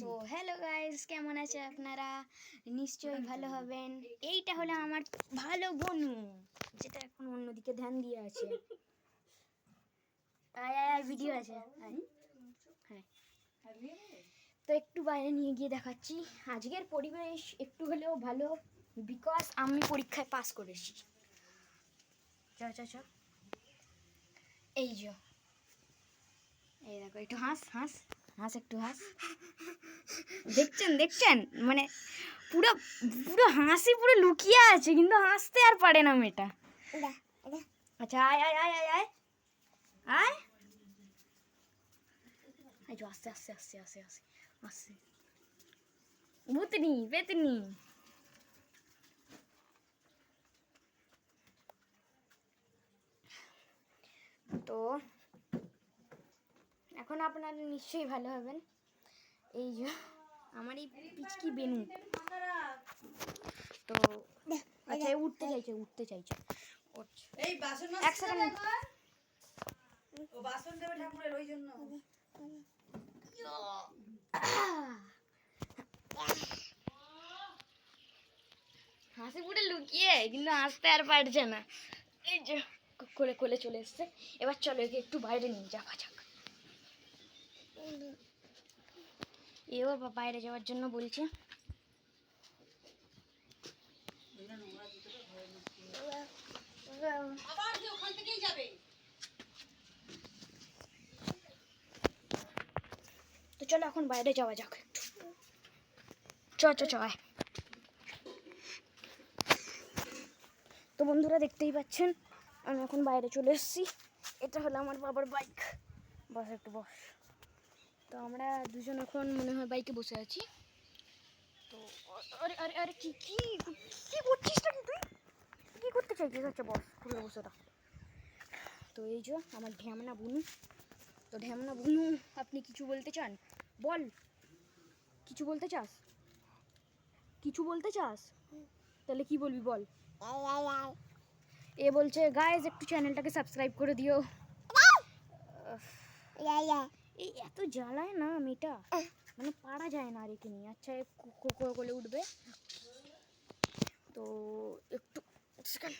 তো hello guys, কেমন আছে আপনারা? নিশ্চয়ই ভালো হবেন। এইটা হলো আমার ভালো বনু, যেটা এখন অন্যদিকে ধ্যান দিয়ে আছে। আয় আয় ভিডিও আছে। হ্যাঁ, তো একটু বাইরে নিয়ে গিয়ে দেখাচ্ছি। আজকের পরিবেশ একটু হলেও ভালো, বিকজ আমি পরীক্ষায় পাস করেছি। চ চ চ, এই যে এই দেখো, একটু হাস হাস হাস, একটু হাস। দেখছেন দেখছেন, মানে পুরো পুরো হাসি পুরো লুকিয়ে আছে, কিন্তু হাসতে আর পারে না মেয়েটা। আচ্ছা আয় আয় আয় আয় আয় আয়, এই যে আস্তে আস্তে আস্তে আস্তে আস্তে আস্তে, ভূতনি পেতনি। তো এখন আপনারা নিশ্চয়ই ভালো হবেন। এই যে আমার এই পিচকি বেনু, তো আচ্ছা উঠতে চাইছে এই বাসন এক সেকেন্ড। ও বাসন দেবে ঠাকুরের, ওই জন্য হাসি পুটে লুকিয়ে, কিন্তু হাসতে আর পারছে না। এই যে কোলে কোলে চলে এসছে। এবার চলো একে একটু বাইরে নিয়ে যাওয়া যাক। এও বাইরে যাওয়ার জন্য বলছে। আবার যে ওখান থেকেই যাবে। তো চলো এখন বাইরে যাওয়া যাক একটু। চ চ চ আয়। তো বন্ধুরা দেখতেই পাচ্ছেন, আমি এখন বাইরে চলে এসেছি। এটা হলো আমার বাবার বাইক। বস একটু বস। তো আমরা দুজন এখন মনে হয় বাইকে বসে আছি। তো আরে আরে আরে কি কি কি করছিস নাকি তুই? কি করতে চাইছিস? আচ্ছা বস, খুলে বসে থাক। তো এই যে আমার ঢ্যামনা বুনু। তো ঢ্যামনা বুনু, আপনি কিছু বলতে চান? বল, কিছু বলতে চাস? কিছু বলতে চাস? তাহলে কি বলবি বল। এ বলছে গাইজ একটু চ্যানেলটাকে সাবস্ক্রাইব করে দিও। এই এত জ্বালায় না মেয়েটা, মানে পারা যায় না আর একে নিয়ে। আচ্ছা কোলে উঠবে, তো একটু সেকেন্ড।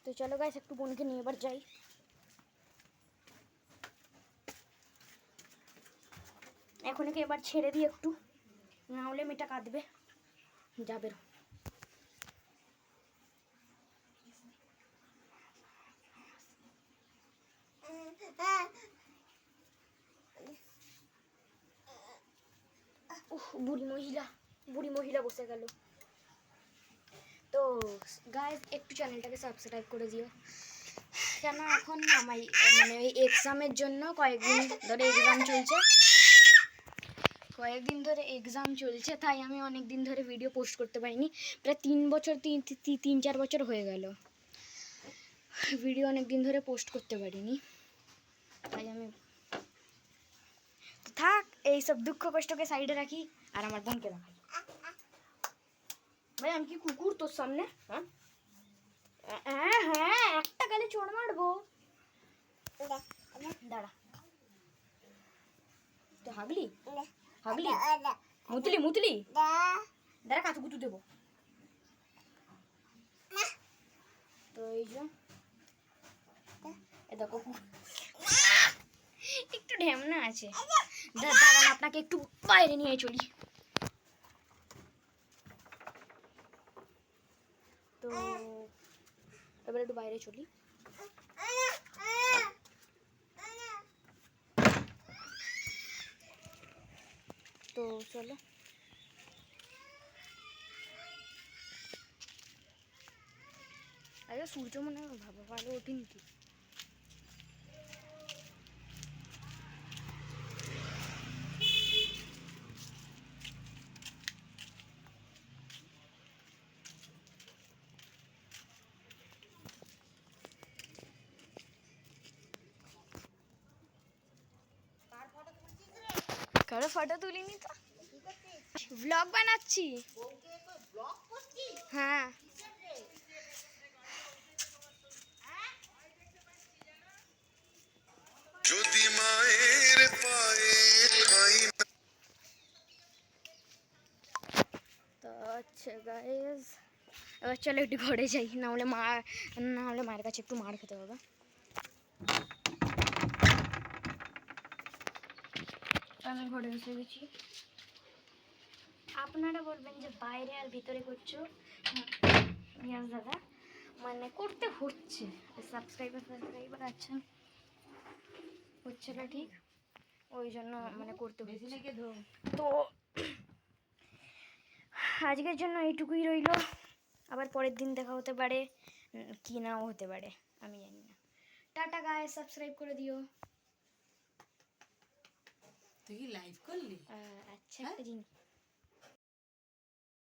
তো চলো গাইজ একটু বোনকে নিয়ে এবার যাই। এখন একে এবার ছেড়ে দিই একটু, না হলে মেয়েটা কাঁদবে। যাবে বুড়ি মহিলা বসে গেল। তো গাইজ একটু চ্যানেলটাকে সাবস্ক্রাইব করে দিও, কেন এখন আমার মানে ওই এক্সামের জন্য কয়েকদিন ধরে এক্সাম চলছে, তাই আমি অনেক দিন ধরে ভিডিও পোস্ট করতে পারিনি। প্রায় 3-4 বছর হয়ে গেল ভিডিও অনেক দিন ধরে পোস্ট করতে পারিনি। তাই আমি থাক, এইসব দুঃখ কষ্টকে সাইডে রাখি আর আমার বোনকে রাখি। ভাই আমি কি কুকুর তোর সামনে? হ্যাঁ হ্যাঁ হ্যাঁ, একটা গালে চড় মারবো। দাঁড়া, তো হাগলি হাগলি মুতলি দাঁড়া, কাতু কুতু দেবো। তো এই যে দেখো একটু ঢ্যামনা আছে। দাঁড়ান আপনাকে একটু বাইরে নিয়ে চলি। তো এবার একটু বাইরে চলি। তো চলো, আরে সূর্য মনে হয় ভালো ওঠেনি কি? কারো ফটো তুলিনি তো, ব্লগ বানাচ্ছি। হ্যাঁ যদি মায়ের পায়ে আচ্ছা গাইস, এবার চলো একটু ঘরে যাই, না হলে মায়ের কাছে একটু মার খেতে হবে। আমি ঘরে এসে গেছি। আপনারা বলবেন যে বাইরে আর ভিতরে করছো। ইয়াস দাদা, মানে করতে হচ্ছে, সাবস্ক্রাইবার আছেন, হচ্ছে না ঠিক, ওই জন্য মানে করতে হচ্ছে। তো আজকের জন্য এইটুকুই রইলো, আবার পরের দিন দেখা হতে পারে, কি নাও হতে পারে, আমি জানি না। টাটা গায়ে, সাবস্ক্রাইব করে দিও। তুই কি লাইভ করলি? আচ্ছা একটা জিনিস